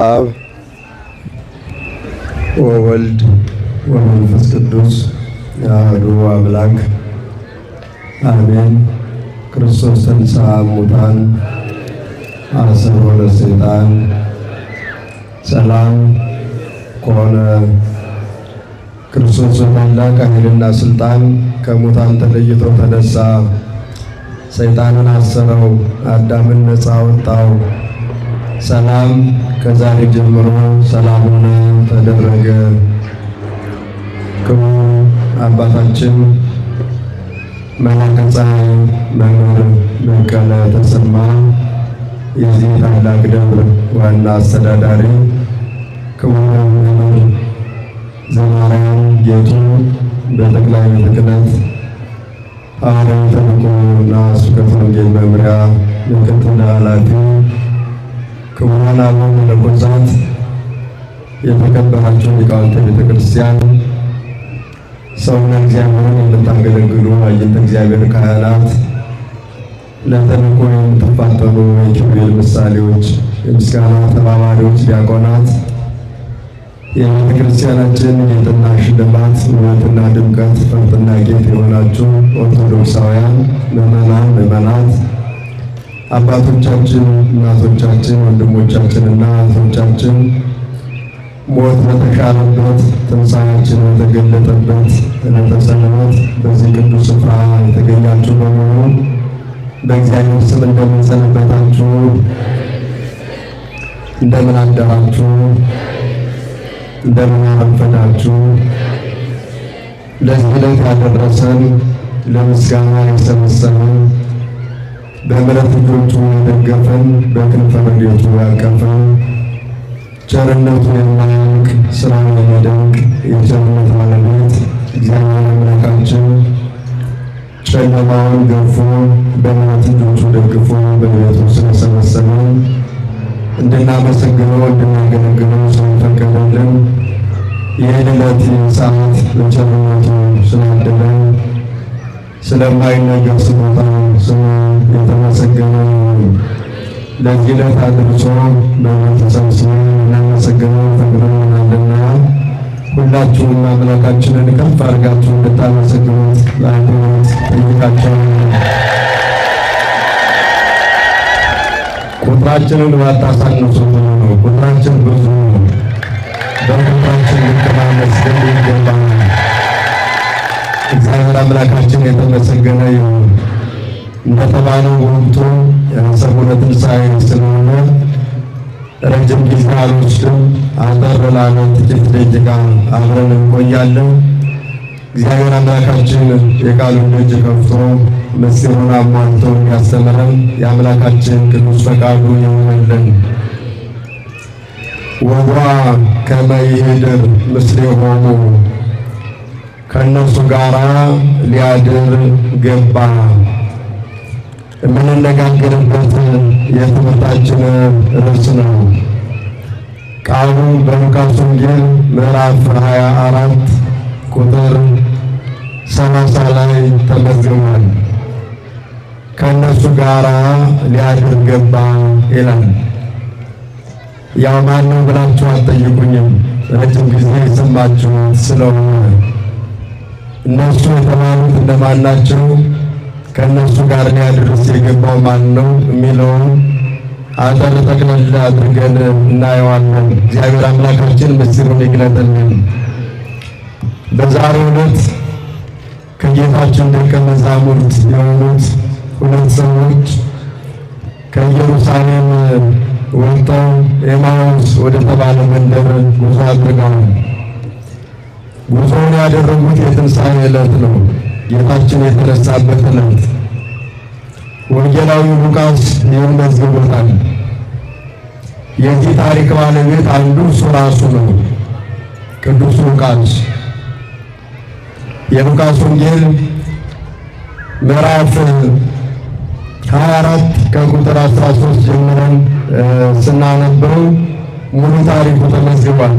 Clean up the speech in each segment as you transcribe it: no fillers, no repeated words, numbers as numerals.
አብ ወወልድ ወመንፈስ ቅዱስ አሐዱ አምላክ አሜን። ክርስቶስ ተንሥአ እሙታን አሰሮ ለሰይጣን ሰላም ኮነ። ክርስቶስ በታላቅ ኃይልና ስልጣን ከሙታን ተለይቶ ተነሳ። ሰይጣንን አሰረው፣ አዳምን ነፃ አወጣው። ሰላም ከዛሬ ጀምሮ ሰላም ሆነ ተደረገ። ክቡር አባታችን መላከ ፀሐይ መምህር በቀለ ተሰማ የዚህ ታላቅ ደብር ዋና አስተዳዳሪ፣ ክቡር መምህር ዘማርያም ጌቱ በጠቅላይ ቤተ ክህነት ሐዋርያዊ ተልእኮና ስብከተ ወንጌል መምሪያ ምክትል ኃላፊ፣ ክቡራን አበው መነኮሳት፣ የተከበራችሁ ሊቃውንተ ቤተ ክርስቲያን፣ ሰውና እግዚአብሔርን የምታገለግሉ አዕይንተ እግዚአብሔር ካህናት፣ ለተልእኮ የምትፋጠኑ የኪሩቤል ምሳሌዎች፣ የምስጋና ተባባሪዎች ዲያቆናት፣ የቤተ ክርስቲያናችን ጌጥና ሽልማት ውበትና ድምቀት ፈርጥና ጌጥ የሆናችሁ ኦርቶዶክሳውያን ምዕመናን፣ ምዕመናት፣ አባቶቻችን፣ እናቶቻችን፣ ወንድሞቻችንና እህቶቻችን ሞት በተሻረበት ትንሣኤያችን በተገለጠበት ዕለተ ሰንበት በዚህ ቅዱስ ስፍራ የተገኛችሁ በሙሉ በእግዚአብሔር ስም እንደምን ሰነበታችሁ? እንደምን አደራችሁ? እንደምን አረፈዳችሁ? ለዚህ ዕለት ያደረሰን ለምስጋና የሰበሰበን በምሕረት እጆቹ የደገፈን በክንፈ ረድኤቱ ያቀፈን ቸርነቱ የማያልቅ ሥራው የሚደንቅ የቸርነት ባለቤት እግዚአብሔር አምላካችን ጨለማውን ገፎ በምሕረት እጆቹ ደግፎ በቤቱ ስለሰበሰበን እንድናመሰግነው እንድናገለግለው ስለፈቀደልን ይህን ዕለት ሰዓት በቸርነቱ ስላደለን ስለማይነገር ስጦታው ስሙ የተመሰገነ ይሁን። ለዚህ ዕለት አድርሶ በቤት ተሰብስበን እናመሰግነው ፈቅዶልናልና ሁላችሁም አምላካችንን ከፍ አድርጋችሁ እንድታመሰግኑት በአክብሮት ጠይቃችኋለሁ። ቁጥራችንን ባታሳንሱ ነው። ቁጥራችን ብዙ ነው። በቁጥራችን ልክ ማመስገን ይገባናል። እግዚአብሔር አምላካችን የተመሰገነ ይሁን። እንደተባለው ወቅቱ ሰሙነ ትንሣኤ ስለሆነ ረጅም ጊዜ አልወስድም። አጠር ላለ ጥቂት ደቂቃ አብረን እንቆያለን። እግዚአብሔር አምላካችን የቃሉን ደጅ ከፍቶ ምስጢሩን አሟልቶ ያስተምረን የአምላካችን ቅዱስ ፈቃዱ ይሁንልን። ወዋ ከመ ይኅድር ምስሌሆሙ ከእነሱ ጋራ ሊያድር ገባ። የምንነጋገርበት የትምህርታችን ርዕስ ነው። ቃሉ በሉቃስ ወንጌል ምዕራፍ 24 ቁጥር 30 ላይ ተመዝግቧል። ከእነሱ ጋራ ሊያድር ገባ ይላል። ያው ማን ነው ብላችሁ አትጠይቁኝም፣ ረጅም ጊዜ የሰማችሁት ስለሆነ። እነሱ የተባሉት እንደማን ናቸው? ከእነሱ ጋር ሊያድርስ የገባው ማን ነው የሚለውን አጠር ጠቅለል አድርገን እናየዋለን። እግዚአብሔር አምላካችን ምስጢሩን ይግለጥልን። በዛሬው ዕለት ከጌታችን ደቀ መዛሙርት የሆኑት ሁለት ሰዎች ከኢየሩሳሌም ወጥተው ኤማሁስ ወደ ተባለ መንደር ጉዞ አድርገዋል። ጉዞውን ያደረጉት የትንሣኤ ዕለት ነው። ጌታችን የተነሳበት ዕለት ወንጌላዊ ሉቃስ ይህን መዝግቦታል። የዚህ ታሪክ ባለቤት አንዱ እሱ ራሱ ነው፣ ቅዱስ ሉቃስ። የሉቃስ ወንጌል ምዕራፍ 24 ከቁጥር 13 ጀምረን ስናነበው ሙሉ ታሪኩ ተመዝግቧል።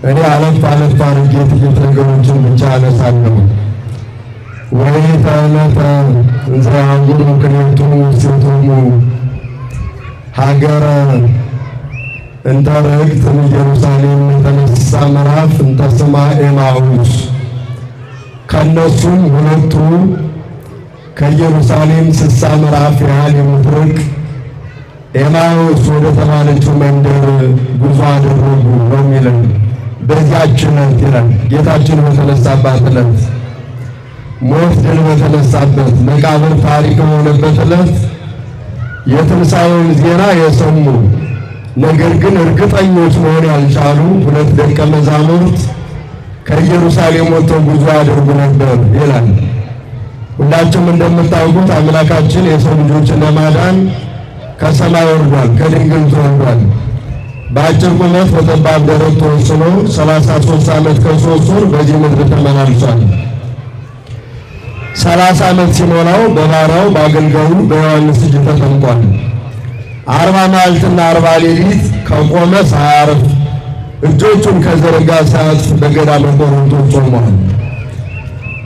እኔ አለፍ አድርጌ ጥቂት ነገሮችን ብቻ አነሳለሁ። ወይተመተ እንዘ ያንጉሩ ክልኤቱ ውስቴቶሙ ሀገረ እንተ ርግት ኢየሩሳሌም የተነሳ ምዕራፍ እንተ ስማ ኤማሁስ። ከነሱም ሁለቱ ከኢየሩሳሌም 60 ምዕራፍ ያህል የምትርቅ ኤማሁስ ወደ ተባለችው መንደር ጉዞ አደረጉ ነው የሚለን። በዚያች ዕለት ይላል ጌታችን በተነሳባት ዕለት፣ ሞት ድል በተነሳበት፣ መቃብር ታሪክ በሆነበት ዕለት የትንሣኤውን ዜና የሰሙ ነገር ግን እርግጠኞች መሆን ያልቻሉ ሁለት ደቀ መዛሙርት ከኢየሩሳሌም ወጥተው ጉዞ ያደርጉ ነበር ይላል። ሁላችሁም እንደምታውቁት አምላካችን የሰው ልጆችን ለማዳን ከሰማይ ወርዷል፣ ከድንግል ተወልዷል። በአጭር ቁመት በጠባብ ደረት ተወስኖ 33 ዓመት ከ3 ወር በዚህ ምድር ተመላልሷል። 30 ዓመት ሲሞላው በባሪያው በአገልጋዩ በዮሐንስ እጅ ተጠምቋል። 40 መዓልትና 40 ሌሊት ከቆመ ሳያርፍ እጆቹን ከዘረጋ ሳያጥፍ በገዳመ ቆሮንቶስ ጾሟል።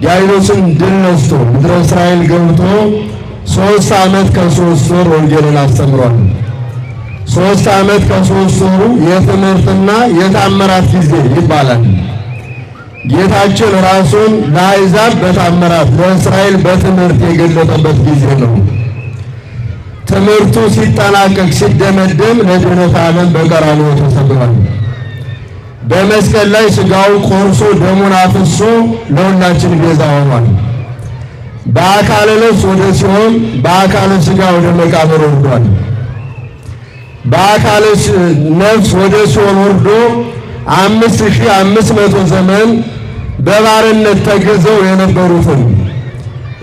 ዲያብሎስን ድል ነስቶ ምድረ እስራኤል ገብቶ 3 ዓመት ከ3 ወር ወንጌልን አስተምሯል። 3 ዓመት ከ3 ወሩ የትምህርትና የተአምራት ጊዜ ይባላል። ጌታችን ራሱን ለአሕዛብ በተአምራት ለእስራኤል በትምህርት የገለጠበት ጊዜ ነው። ትምህርቱ ሲጠናቀቅ ሲደመደም ለድኅነተ ዓለም በቀራንዮ ተሰቅሏል። በመስቀል ላይ ሥጋው ቆርሶ ደሙን አፍሶ ለሁላችን ቤዛ ሆኗል። በአካለ ነፍስ ወደ ሲኦል በአካለ ሥጋ ወደ መቃብር ወርዷል። በአካለ ነፍስ ወደ ሲኦል ወርዶ 5500 ዘመን በባርነት ተገዘው የነበሩትን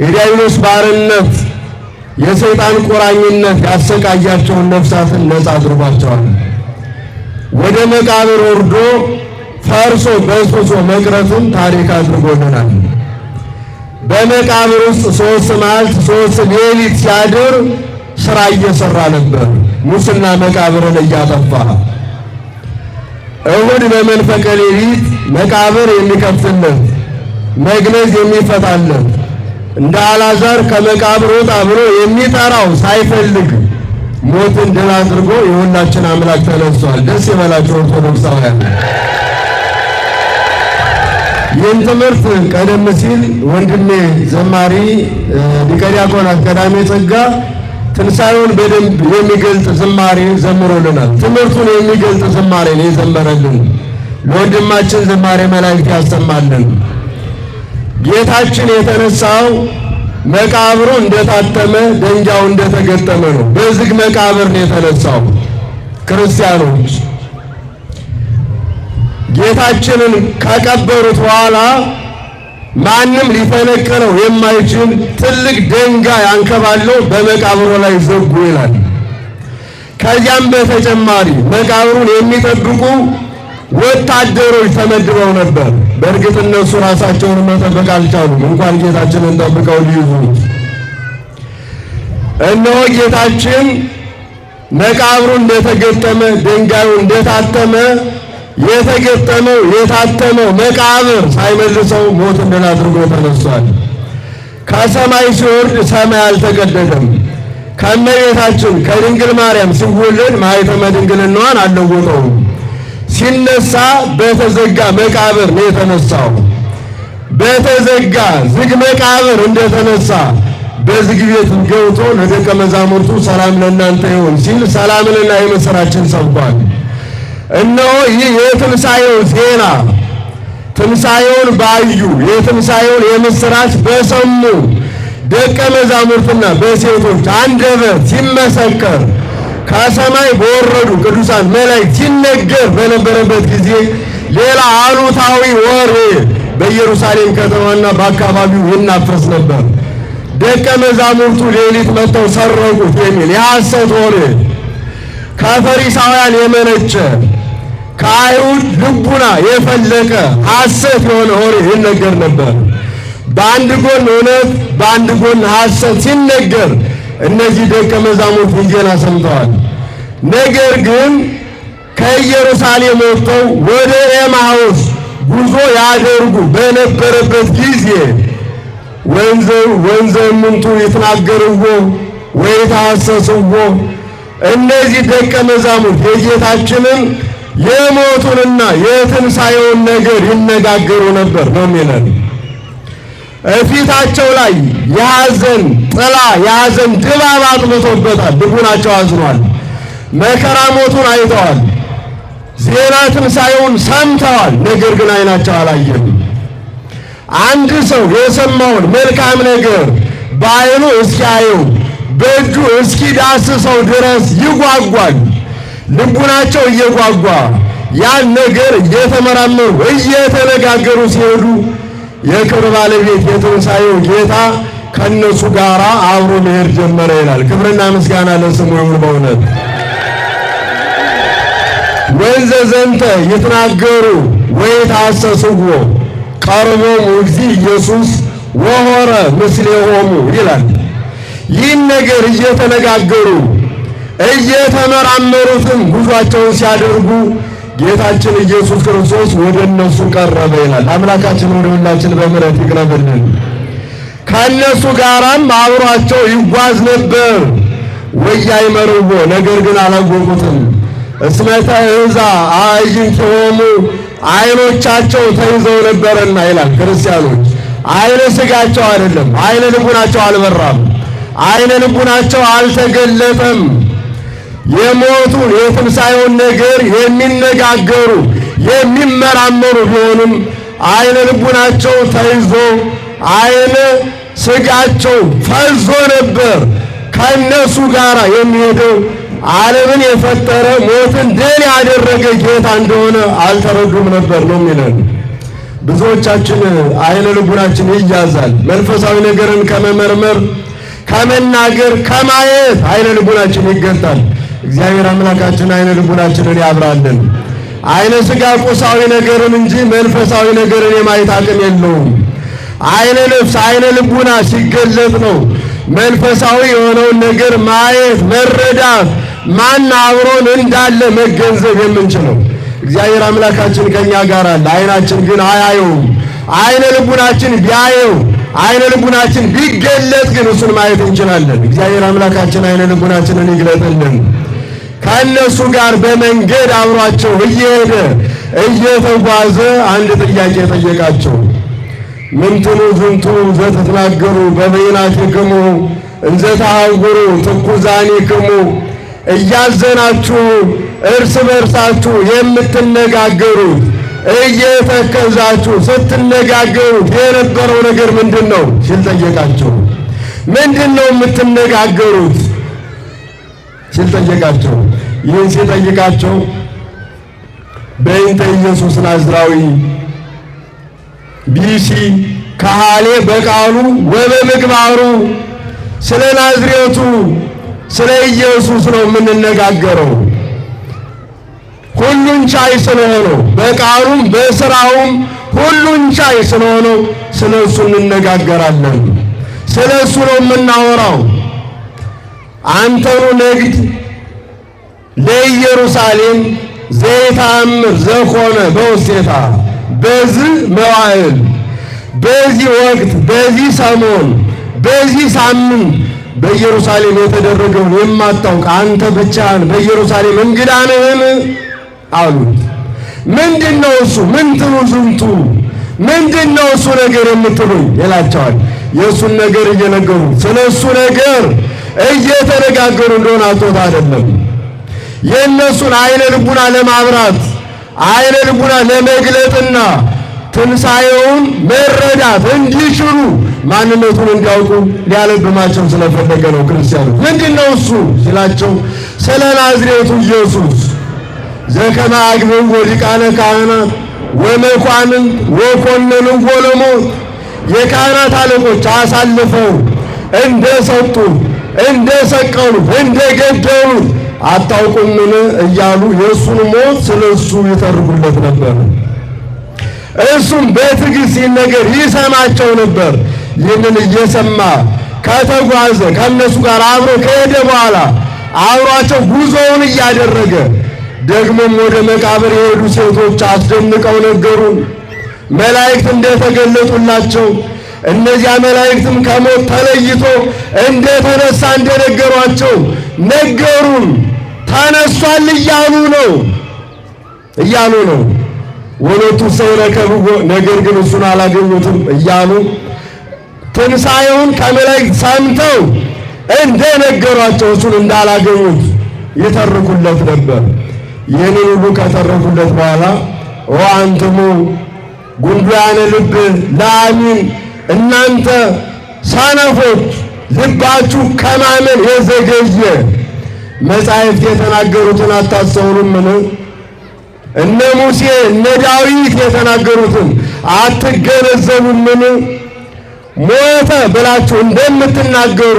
የዲያብሎስ ባርነት የሰይጣን ቁራኝነት ያሰቃያቸውን ነፍሳትን ነፃ አድርጓቸዋል። ወደ መቃብር ወርዶ ፈርሶ በስብሶ መቅረቱን ታሪክ አድርጎልናል። በመቃብር ውስጥ 3 መዓልት 3 ሌሊት ሲያድር ሥራ እየሠራ ነበር፣ ሙስና መቃብርን እያጠፋ። እሁድ በመንፈቀ ሌሊት መቃብር የሚከፍትለት መግነዝ የሚፈታለት እንደ አልዓዛር ከመቃብር ወጣ ብሎ የሚጠራው ሳይፈልግ ሞትን ድል አድርጎ የሁላችን አምላክ ተነስቷል። ደስ ይበላችሁ ኦርቶዶክሳውያን። ይህን ትምህርት ቀደም ሲል ወንድሜ ዘማሪ ሊቀ ዲያቆናት ቀዳሜ ጸጋ ትንሣኤውን በደንብ የሚገልጥ ዝማሬ ዘምሮልናል። ትምህርቱን የሚገልጥ ዝማሬ ነው የዘመረልን። ለወንድማችን ዝማሬ መላእክት ያሰማልን። ጌታችን የተነሳው መቃብሩ እንደታተመ ደንጃው እንደተገጠመ ነው። በዝግ መቃብር ነው የተነሳው። ክርስቲያኖች ጌታችንን ከቀበሩት በኋላ ማንም ሊፈነቅለው የማይችል ትልቅ ድንጋይ አንከባለው በመቃብሩ ላይ ዘጉ ይላል። ከዚያም በተጨማሪ መቃብሩን የሚጠብቁ ወታደሮች ተመድበው ነበር። በእርግጥ እነሱ ራሳቸውን መጠበቅ አልቻሉም፣ እንኳን ጌታችንን ጠብቀው ሊይዙት። እነሆ ጌታችን መቃብሩ እንደተገጠመ ድንጋዩ እንደታተመ የተገጠመው የታተመው መቃብር ሳይመልሰው ሞትን ድል አድርጎ ተነስቷል። ከሰማይ ሲወርድ ሰማይ አልተቀደደም። ከእመቤታችን ከድንግል ማርያም ሲወለድ ማኅተመ ድንግልናዋን አልለወጠውም። ሲነሳ በተዘጋ መቃብር ነው የተነሳው። በተዘጋ ዝግ መቃብር እንደተነሳ በዝግ ቤት ገብቶ ለደቀ መዛሙርቱ ሰላም ለእናንተ ይሁን ሲል ሰላምንና የምሥራችን ሰብኳል። እነሆ ይህ የትንሣኤው ዜና ትንሣኤውን ባዩ የትንሣኤውን የምሥራች በሰሙ ደቀ መዛሙርትና በሴቶች አንደበት ሲመሰከር ከሰማይ በወረዱ ቅዱሳን መላእክት ሲነገር በነበረበት ጊዜ ሌላ አሉታዊ ወሬ በኢየሩሳሌም ከተማና በአካባቢው ይናፈስ ነበር። ደቀ መዛሙርቱ ሌሊት መጥተው ሰረቁት የሚል የሐሰት ወሬ ከፈሪሳውያን የመነጨ ከአይሁድ ልቡና የፈለቀ ሐሰት የሆነ ወሬ ይነገር ነበር። በአንድ ጎን እውነት በአንድ ጎን ሐሰት ሲነገር እነዚህ ደቀ መዛሙርት ዜና ሰምተዋል። ነገር ግን ከኢየሩሳሌም ወጥተው ወደ ኤማሁስ ጉዞ ያደርጉ በነበረበት ጊዜ ወንዘ እሙንቱ ይትናገርዎ ወይታሰስዎ እነዚህ ደቀ መዛሙርት የጌታችንን የሞቱንና የትንሣኤውን ነገር ይነጋገሩ ነበር ነው የሚለን። ፊታቸው ላይ የሐዘን ጥላ የሐዘን ድባብ አጥልቶበታል። ልቡናቸው አዝኗል። መከራ ሞቱን አይተዋል። ዜና ትንሣኤውን ሰምተዋል። ነገር ግን ዓይናቸው አላየም። አንድ ሰው የሰማውን መልካም ነገር በዓይኑ እስኪያየው በእጁ እስኪዳስሰው ድረስ ይጓጓል። ልቡናቸው እየጓጓ ያን ነገር እየተመራመሩ እየተነጋገሩ ሲሄዱ የክብር ባለቤት የትንሣኤው ጌታ ከነሱ ጋር አብሮ መሄድ ጀመረ ይላል። ክብርና ምስጋና ለስሙ ይሁን። በእውነት ወንዘ ዘንተ ይትናገሩ ወይታሰስዎ ቀርቦሙ እግዚእ ኢየሱስ ወሖረ ምስሌሆሙ ይላል። ይህን ነገር እየተነጋገሩ እየተመራመሩትም ጉዟቸውን ሲያደርጉ ጌታችን ኢየሱስ ክርስቶስ ወደ እነሱ ቀረበ ይላል። አምላካችን ወደ ሁላችን በምሕረት ይቅረብልን። ከእነሱ ጋራም አብሯቸው ይጓዝ ነበር። ወያይመርዎ ነገር ግን አላወቁትም። እስመ ተእዛ አዕይንቲሆሙ ዓይኖቻቸው ተይዘው ነበርና ይላል። ክርስቲያኖች ዓይነ ሥጋቸው አይደለም፣ ዓይነ ልቡናቸው አልበራም፣ ዓይነ ልቡናቸው አልተገለጠም። የሞቱን የትንሣኤውን ነገር የሚነጋገሩ የሚመራመሩ ቢሆንም ዓይነ ልቡናቸው ተይዞ ዓይነ ሥጋቸው ፈዞ ነበር። ከእነሱ ጋር የሚሄደው ዓለምን የፈጠረ ሞትን ድል ያደረገ ጌታ እንደሆነ አልተረዱም ነበር ነው የሚለን። ብዙዎቻችን ዓይነ ልቡናችን ይያዛል። መንፈሳዊ ነገርን ከመመርመር ከመናገር ከማየት ዓይነ ልቡናችን ይገታል። እግዚአብሔር አምላካችን ዓይነ ልቡናችንን ያብራልን። ዓይነ ሥጋ ቁሳዊ ነገርን እንጂ መንፈሳዊ ነገርን የማየት አቅም የለውም። ዓይነ ነፍስ ዓይነ ልቡና ሲገለጥ ነው መንፈሳዊ የሆነውን ነገር ማየት መረዳት ማን አብሮን እንዳለ መገንዘብ የምንችለው። እግዚአብሔር አምላካችን ከኛ ጋር አለ። ዓይናችን ግን አያየውም። ዓይነ ልቡናችን ቢያየው ዓይነ ልቡናችን ቢገለጥ ግን እሱን ማየት እንችላለን። እግዚአብሔር አምላካችን ዓይነ ልቡናችንን ይግለጥልን። ከእነሱ ጋር በመንገድ አብሯቸው እየሄደ እየተጓዘ አንድ ጥያቄ ጠየቃቸው። ምንትኑ ዝንቱ ዘትትናገሩ በበይናቲክሙ እንዘ ተሐውሩ ትኩዛኒክሙ፣ እያዘናችሁ እርስ በርሳችሁ የምትነጋገሩት እየተከዛችሁ ስትነጋገሩት የነበረው ነገር ምንድን ነው ሲል ጠየቃቸው። ምንድን ነው የምትነጋገሩት ሲል ጠየቃቸው። ይህን ሲጠይቃቸው በእንተ ኢየሱስ ናዝራዊ ቢሲ ካህሌ በቃሉ ወበምግባሩ፣ ስለ ናዝሬቱ ስለ ኢየሱስ ነው የምንነጋገረው። ሁሉን ቻይ ስለሆነው በቃሉም በስራውም ሁሉን ቻይ ስለሆነው ስለ እሱ እንነጋገራለን። ስለ እሱ ነው የምናወራው። አንተኑ ነግድ ለኢየሩሳሌም ዘይታምር ዘኮነ በውስቴታ፣ በዚህ መዋዕል በዚህ ወቅት በዚህ ሰሞን በዚህ ሳምንት በኢየሩሳሌም የተደረገውን የማታውቅ አንተ ብቻህን በኢየሩሳሌም እንግዳ ነህን አሉት። ምንድነው እሱ? ምንትኑ ዝንቱ፣ ምንድነው እሱ ነገር የምትሉኝ ይላቸዋል። የእሱን ነገር እየነገሩ ስለ እሱ ነገር እየተነጋገሩ እንደሆነ አጥቶት አይደለም። የእነሱን ዓይነ ልቡና ለማብራት ዓይነ ልቡና ለመግለጥና ትንሣኤውን መረዳት እንዲችሉ ማንነቱን እንዲያውቁ ሊያለብማቸው ስለፈለገ ነው። ክርስቲያኖች ምንድነው እሱ ሲላቸው ስለ ናዝሬቱ ኢየሱስ ዘከመ አግብርዎ ሊቃነ ካህናት ወመኳንንት ወኮነንዎ ለሞት፣ የካህናት አለቆች አሳልፈው እንደሰጡት እንደሰቀሉት እንደገደሉት አታውቁምን እያሉ የእሱን ሞት ስለ እሱ ይተርጉለት ነበር። እሱም በትዕግሥት ነገር ይሰማቸው ነበር። ይህንን እየሰማ ከተጓዘ ከእነሱ ጋር አብሮ ከሄደ በኋላ አብሯቸው ጉዞውን እያደረገ ደግሞም ወደ መቃብር የሄዱ ሴቶች አስደንቀው ነገሩን። መላእክት እንደተገለጡላቸው እነዚያ መላእክትም ከሞት ተለይቶ እንደተነሳ እንደነገሯቸው ነገሩን። ተነሷል እያሉ ነው። ወለቱ ሰው ረከብዎ ነገር ግን እሱን አላገኙትም እያሉ ትንሣኤውን ከመላእክት ሰምተው እንደነገሯቸው እሱን እንዳላገኙት ይተርኩለት ነበር። ይህንን ሁሉ ከተረኩለት በኋላ ወአንትሙ ጉንዱያነ ልብ ለአሚን እናንተ ሰነፎች ልባችሁ ከማመን የዘገየ መጻሕፍት የተናገሩትን አታስተውሉምን? እነ ሙሴ እነ ዳዊት የተናገሩትን አትገነዘቡምን? ሞተ ብላችሁ እንደምትናገሩ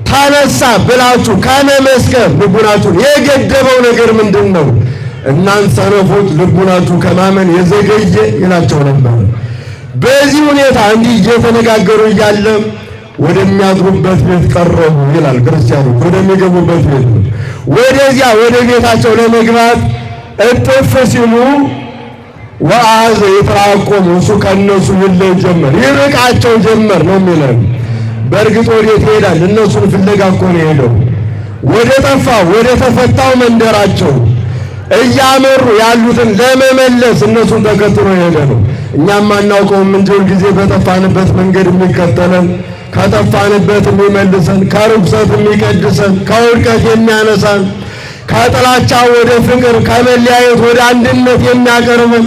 ተነሳ ብላችሁ ከመመስከር ልቡናችሁን የገደበው ነገር ምንድን ነው? እናንተ ሰነፎች ልቡናችሁ ከማመን የዘገየ ይላቸው ነበር። በዚህ ሁኔታ እንዲህ እየተነጋገሩ እያለ ወደሚያድሩበት ቤት ቀረቡ ይላል። ክርስቲያኖች ወደሚገቡበት ቤት ወደዚያ ወደ ቤታቸው ለመግባት እጥፍ ሲሉ ወአዘ የተራቆሙ እሱ ከእነሱ ይለይ ጀመር፣ ይርቃቸው ጀመር ነው የሚለን። በእርግጥ ወዴት ይሄዳል? እነሱን ፍለጋ እኮ ነው የሄደው። ወደ ጠፋው ወደ ተፈታው መንደራቸው እያመሩ ያሉትን ለመመለስ እነሱን ተከትሎ የሄደ ነው። እኛም አናውቀውም እንጂ ሁልጊዜ በጠፋንበት መንገድ የሚከተለን፣ ከጠፋንበት የሚመልሰን፣ ከርኩሰት የሚቀድሰን፣ ከውድቀት የሚያነሳን፣ ከጥላቻ ወደ ፍቅር፣ ከመለያየት ወደ አንድነት የሚያቀርበን፣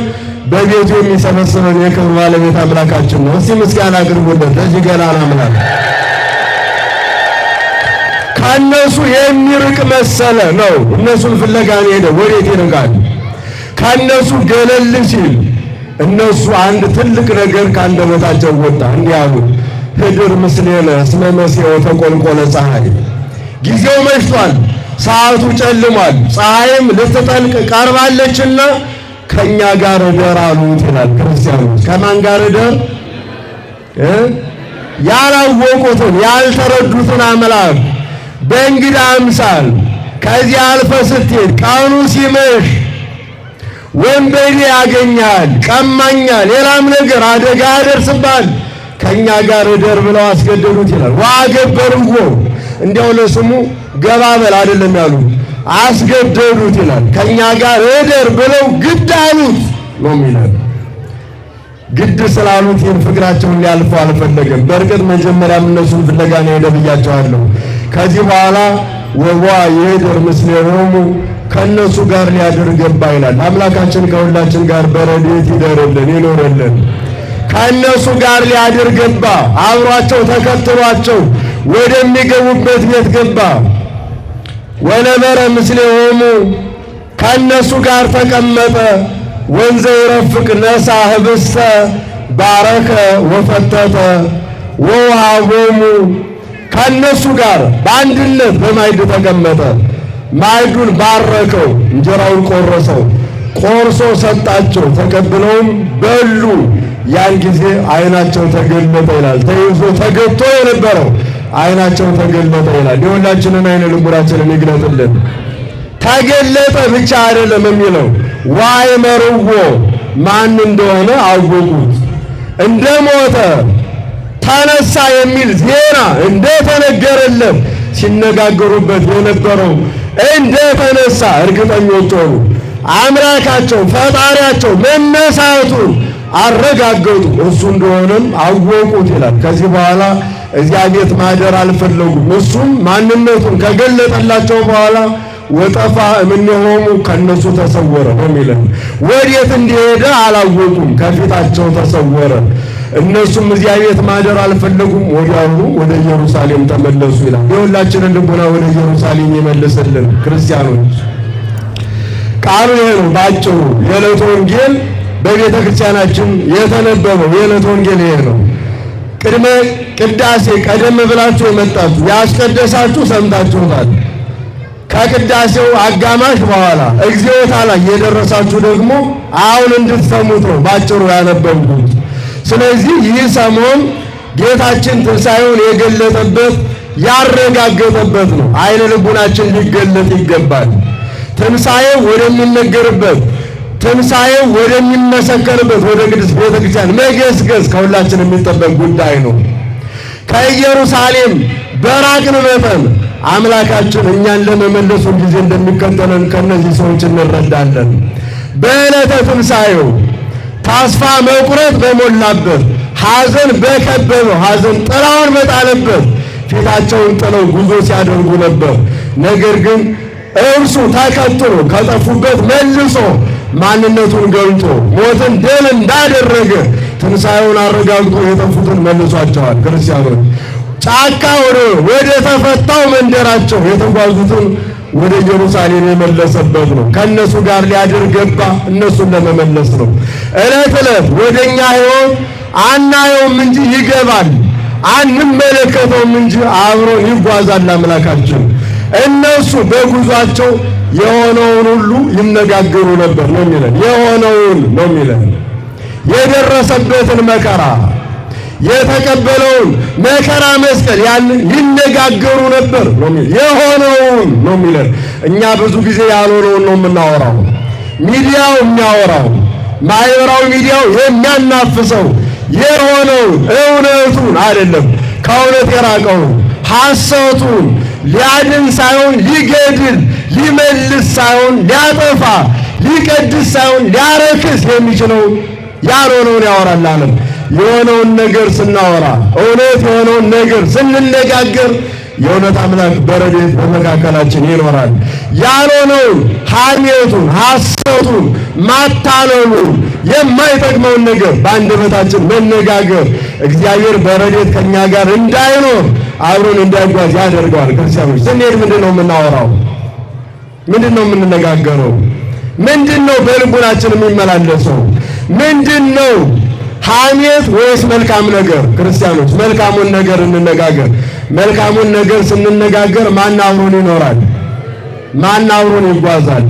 በቤቱ የሚሰበስበን የክብር ባለቤት አምላካችን ነው። እስቲ ምስጋና አቅርቡለት ለዚህ ገናና አምላክ። ከእነሱ የሚርቅ መሰለ ነው። እነሱን ፍለጋ ነው ሄደ። ወዴት ይርቃል? ከእነሱ ገለል ሲል እነሱ አንድ ትልቅ ነገር ከአንደበታቸው ወጣ። እንዲህ አሉ፣ ህድር ምስሌነ እስመ መሲሖ ተቆልቆለ ፀሐይ። ጊዜው መሽቷል፣ ሰዓቱ ጨልሟል፣ ፀሐይም ልትጠልቅ ቀርባለችና ከኛ ጋር እደር አሉት ይላል። ክርስቲያኖች ከማን ጋር እደር? ያላወቁትን ያልተረዱትን አምላክ በእንግዳ አምሳል ከዚህ አልፈ ስትሄድ ቀኑ ሲመሽ ወንበዴ ያገኛል፣ ቀማኛ፣ ሌላም ነገር አደጋ ያደርስባል፣ ከኛ ጋር እደር ብለው አስገደዱት ይላል። ዋገበርዎ እንዲያው ለስሙ ገባበል አይደለም ያሉት፣ አስገደዱት ይላል። ከኛ ጋር እደር ብለው ግድ አሉት ነው የሚለው። ግድ ስላሉት ይህን ፍቅራቸውን ሊያልፉ አልፈለገም። በእርግጥ መጀመሪያም እነሱን ፍለጋ ነው ሄደ ብያቸዋለሁ። ከዚህ በኋላ ወዋ የህድር ምስሌሆሙ ከእነሱ ጋር ሊያድር ገባ ይላል። አምላካችን ከሁላችን ጋር በረድኤት ይደርልን ይኖርልን። ከእነሱ ጋር ሊያድር ገባ፣ አብሯቸው ተከትሏቸው ወደሚገቡበት ቤት ገባ። ወነበረ ምስሌሆሙ ከእነሱ ጋር ተቀመጠ። ወንዘ ይረፍቅ ነሣ ህብስተ ባረከ ወፈተተ ወውሃቦሙ ከእነሱ ጋር በአንድነት በማዕድ ተቀመጠ። ማዕዱን ባረከው፣ እንጀራውን ቆረሰው፣ ቆርሶ ሰጣቸው። ተቀብለውም በሉ። ያን ጊዜ ዓይናቸው ተገለጠ ይላል። ተይዞ ተገቶ የነበረው ዓይናቸው ተገለጠ ይላል። የሁላችንን ዓይነ ልቡናችንን ይግለጥልን። ተገለጠ ብቻ አይደለም የሚለው ዋይ መርዎ ማን እንደሆነ አወቁት። እንደሞተ ተነሳ የሚል ዜና እንደተነገረለት ሲነጋገሩበት የነበረው እንደተነሳ እርግጠኞች ሆኑ። አምላካቸው ፈጣሪያቸው መነሳቱን አረጋገጡ። እሱ እንደሆነም አወቁት ይላል። ከዚህ በኋላ እዚያ ቤት ማደር አልፈለጉም። እሱም ማንነቱን ከገለጠላቸው በኋላ ወጠፋ እምኔሆሙ ከነሱ ተሰወረ ነው የሚለው። ወዴት እንደሄደ አላወቁም፣ ከፊታቸው ተሰወረ። እነሱም እዚያ ቤት ማደር አልፈለጉም። ወዲያውኑ ወደ ኢየሩሳሌም ተመለሱ ይላል። የሁላችንን ልቡና ወደ ኢየሩሳሌም ይመልስልን። ክርስቲያኖች ቃሉ ይሄ ነው ባጭሩ። የዕለቱ ወንጌል በቤተ ክርስቲያናችን የተነበበው የዕለቱ ወንጌል ይሄ ነው። ቅድመ ቅዳሴ ቀደም ብላችሁ የመጣችሁ ያስቀደሳችሁ ሰምታችሁታል። ከቅዳሴው አጋማሽ በኋላ እግዚኦታ ላይ የደረሳችሁ ደግሞ አሁን እንድትሰሙት ነው ባጭሩ ያነበብኩት። ስለዚህ ይህ ሰሞን ጌታችን ትንሣኤውን የገለጠበት ያረጋገጠበት ነው። ዓይነ ልቡናችን ሊገለጥ ይገባል። ትንሣኤው ወደሚነገርበት፣ ትንሣኤው ወደሚመሰከርበት ወደ ቅድስት ቤተ ክርስቲያን መገስገስ ከሁላችን የሚጠበቅ ጉዳይ ነው። ከኢየሩሳሌም በራቅን መጠን አምላካችን እኛን ለመመለስ ጊዜ እንደሚከተለን ከነዚህ ሰዎች እንረዳለን። በዕለተ ትንሣኤው ተስፋ መቁረጥ በሞላበት ሐዘን በከበበው ሐዘን ጥላውን በጣለበት ፊታቸውን ጥለው ጉዞ ሲያደርጉ ነበር። ነገር ግን እርሱ ተከትሎ ከጠፉበት መልሶ ማንነቱን ገልጦ ሞትን ድል እንዳደረገ ትንሣኤውን አረጋግጦ የጠፉትን መልሷቸዋል። ክርስቲያኖች ጫካ ወደ ተፈታው መንደራቸው የተጓዙትን ወደ ኢየሩሳሌም የመለሰበት ነው። ከነሱ ጋር ሊያድር ገባ፣ እነሱን ለመመለስ ነው። ዕለት ዕለት ወደኛ ሕይወት አናየውም እንጂ ይገባል፣ አንመለከተውም እንጂ አብሮን ይጓዛል አምላካችን። እነሱ በጉዟቸው የሆነውን ሁሉ ይነጋገሩ ነበር ነው የሚለን። የሆነውን ነው የሚለን። የደረሰበትን መከራ የተቀበለውን መከራ መስቀል ያንን ይነጋገሩ ነበር ነው የሚለን። የሆነውን ነው የሚለን። እኛ ብዙ ጊዜ ያልሆነውን ነው የምናወራው። ሚዲያው የሚያወራው ማህበራዊ ሚዲያው የሚያናፍሰው የሆነውን እውነቱን አይደለም፣ ከእውነት የራቀውን ሐሰቱን ሊያድን ሳይሆን ሊገድል ሊመልስ ሳይሆን ሊያጠፋ ሊቀድስ ሳይሆን ሊያረክስ የሚችለው ያልሆነውን ያወራል ዓለም። የሆነውን ነገር ስናወራ እውነት የሆነውን ነገር ስንነጋገር የእውነት አምላክ በረድኤት በመካከላችን ይኖራል። ያልሆነውን ሐሜቱን፣ ሐሰቱን፣ ማታለሉን የማይጠቅመውን ነገር በአንደበታችን መነጋገር እግዚአብሔር በረድኤት ከኛ ጋር እንዳይኖር አብሮን እንዳይጓዝ ያደርገዋል። ክርስቲያኖች ስንሄድ ምንድነው የምናወራው? ምንድነው የምንነጋገረው? ምንድነው በልቡናችን የሚመላለሰው? ምንድነው ሐሜት ወይስ መልካም ነገር? ክርስቲያኖች መልካሙን ነገር እንነጋገር። መልካሙን ነገር ስንነጋገር ማን አብሮን ይኖራል? ማን አብሮን ይጓዛል?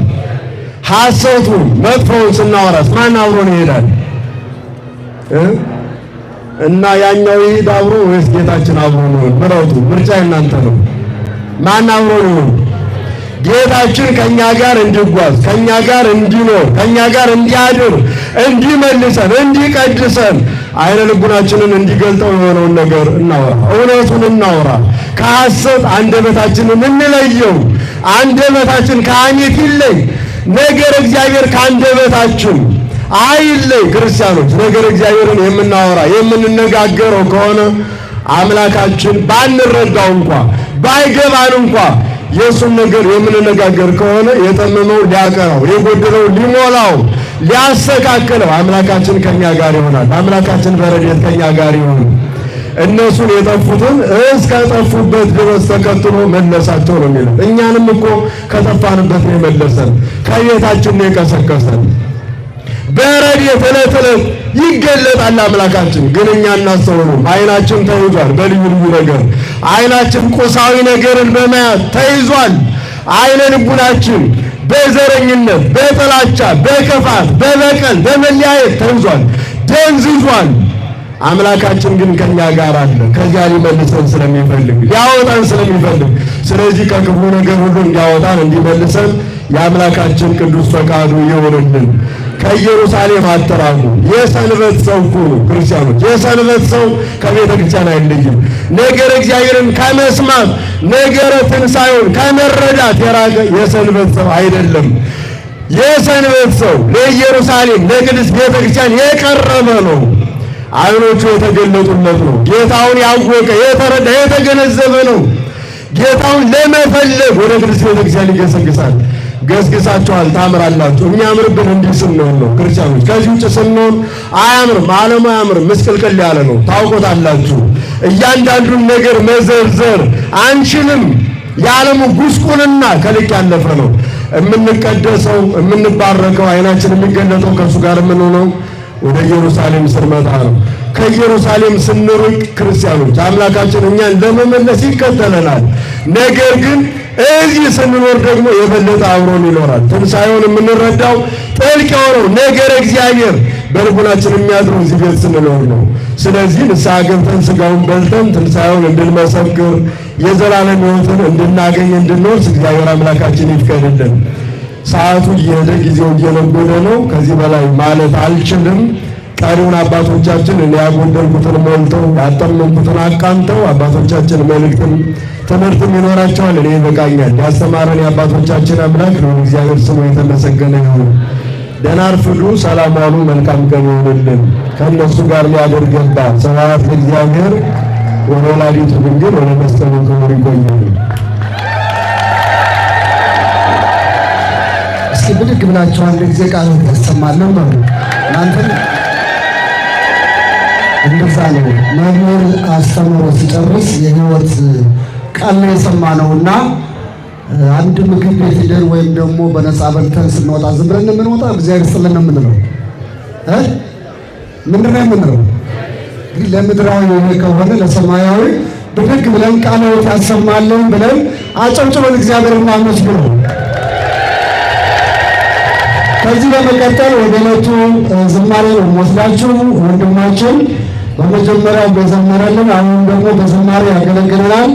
ሐሰቱን መጥፎውን ስናወራስ ማን አብሮን ይሄዳል? እና ያኛው ይሄድ አብሮ ወይስ ጌታችን አብሮ ነው? ምረጡ። ምርጫ እናንተ ነው። ማን አብሮ ነው? ጌታችን ከኛ ጋር እንዲጓዝ ከኛ ጋር እንዲኖር ከኛ ጋር እንዲያድር እንዲመልሰን እንዲቀድሰን አይነ ልቡናችንን እንዲገልጠው የሆነውን ነገር እናወራ፣ እውነቱን እናወራ። ከሐሰት አንደበታችንን እንለየው። አንደበታችን ከሐሜት ይለይ። ነገር እግዚአብሔር ከአንደበታችን አይለይ። ክርስቲያኖች ነገር እግዚአብሔርን የምናወራ የምንነጋገረው ከሆነ አምላካችን ባንረዳው እንኳ ባይገባን እንኳ የሱን ነገር የምንነጋገር ከሆነ የጠመመው ሊያቀራው የጎደለው ሊሞላው ሊያስተካክለው አምላካችን ከኛ ጋር ይሆናል። አምላካችን በረድኤት ከኛ ጋር ይሆን። እነሱን የጠፉትን እስከ ጠፉበት ድረስ ተከትሎ መለሳቸው ነው የሚለው። እኛንም እኮ ከጠፋንበት ነው የመለሰን፣ ከቤታችን ነው የቀሰቀሰን። በረድኤት ዕለት ዕለት ይገለጣል አምላካችን። ግን እኛ እናስተውሉም። አይናችን ተይዟል በልዩ ልዩ ነገር። አይናችን ቁሳዊ ነገርን በመያዝ ተይዟል። አይነ ልቡናችን በዘረኝነት፣ በጥላቻ፣ በክፋት፣ በበቀል፣ በመለያየት ተይዟል፣ ደንዝዟል። አምላካችን ግን ከኛ ጋር አለ። ከዚያ ሊመልሰን ስለሚፈልግ ሊያወጣን ስለሚፈልግ፣ ስለዚህ ከክፉ ነገር ሁሉ እንዲያወጣን እንዲመልሰን የአምላካችን ቅዱስ ፈቃዱ ይሁንልን። ከኢየሩሳሌም አትራቁ። የሰንበት ሰው ሁኑ። ክርስቲያኖች የሰንበት ሰው ከቤተ ክርስቲያን አይለይም። ነገረ እግዚአብሔርን ከመስማት ነገረ ትንሣኤውን ከመረዳት የራቀ የሰንበት ሰው አይደለም። የሰንበት ሰው ለኢየሩሳሌም ለቅድስት ቤተ ክርስቲያን የቀረበ ነው። አይኖቹ የተገለጡለት ነው። ጌታውን ያወቀ የተረዳ የተገነዘበ ነው። ጌታውን ለመፈለግ ወደ ቅድስት ቤተ ክርስቲያን ይገሰግሳል። ገስግሳችኋል ታምራላችሁ። የሚያምርብን እንዲህ ስንሆን ነው ክርስቲያኖች። ከዚህ ውጭ ስንሆን አያምርም። ዓለሙ አያምርም፣ ምስቅልቅል ያለ ነው። ታውቆታላችሁ። እያንዳንዱን ነገር መዘርዘር አንችልም። የዓለሙ ጉስቁልና ከልክ ያለፈ ነው። የምንቀደሰው የምንባረከው አይናችን የሚገለጠው ከእሱ ጋር የምንሆነው ወደ ኢየሩሳሌም ስንመጣ ነው። ከኢየሩሳሌም ስንርቅ ክርስቲያኖች አምላካችን እኛን ለመመለስ ይከተለናል። ነገር ግን እዚህ ስንኖር ደግሞ የበለጠ አብሮን ይኖራል። ትንሣኤውን የምንረዳው ጥልቅ የሆነው ነገር እግዚአብሔር በልቡናችን የሚያድረው እዚህ ቤት ስንኖር ነው። ስለዚህ ንስሐ ገብተን ሥጋውን በልተን ትንሣኤውን እንድንመሰክር የዘላለም ሕይወትን እንድናገኝ እንድንወርስ እግዚአብሔር አምላካችን ይፍቀድልን። ሰዓቱ እየሄደ ጊዜው እየነጎደ ነው። ከዚህ በላይ ማለት አልችልም። ቀሪውን አባቶቻችን እኔ ያጎደልኩትን ሞልተው ያጠመንኩትን አቃንተው አባቶቻችን መልእክትን ትምህርትም ይኖራቸዋል። እኔ ይበቃኛል። ያስተማረን የአባቶቻችን አምላክ ነው። እግዚአብሔር ስሙ የተመሰገነ ይሁን። ደህና አርፍዱ፣ ሰላም ዋሉ። መልካም ቀን ይሁንልን። ከእነሱ ጋር ሊያደርግ ገባ። ስብሐት ለእግዚአብሔር ወለወላዲቱ ድንግል ወለመስቀሉ ክቡር። ይቆያል። እስኪ ብድግ ብላችሁ አንድ ጊዜ ቃል ያሰማልን በሉ። እናንተም እንደዛ ነው። መምህር አስተምሮ ሲጨርስ የህይወት ቃል ነው የሰማነውና አንድ ምግብ ቤት ሄደን ወይም ደግሞ በነፃ በልተን ስንወጣ ዝም ብለን የምንወጣ እግዚአብሔር ይስጥልን ነው የምንለው። ምንድን ነው የምንለው? እንግዲህ ለምድራዊ ከሆነ ለሰማያዊ ብድግ ብለን ቃለ ሕይወት ያሰማልን ብለን አጨብጭበን እግዚአብሔርን እናመስግነው። ከዚህ በመቀጠል ወደ ዕለቱ ዝማሬ ነው የምወስዳችሁ። ወንድማችን በመጀመሪያው በዘመረልን አሁን ደግሞ በዝማሬ ያገለግለናል።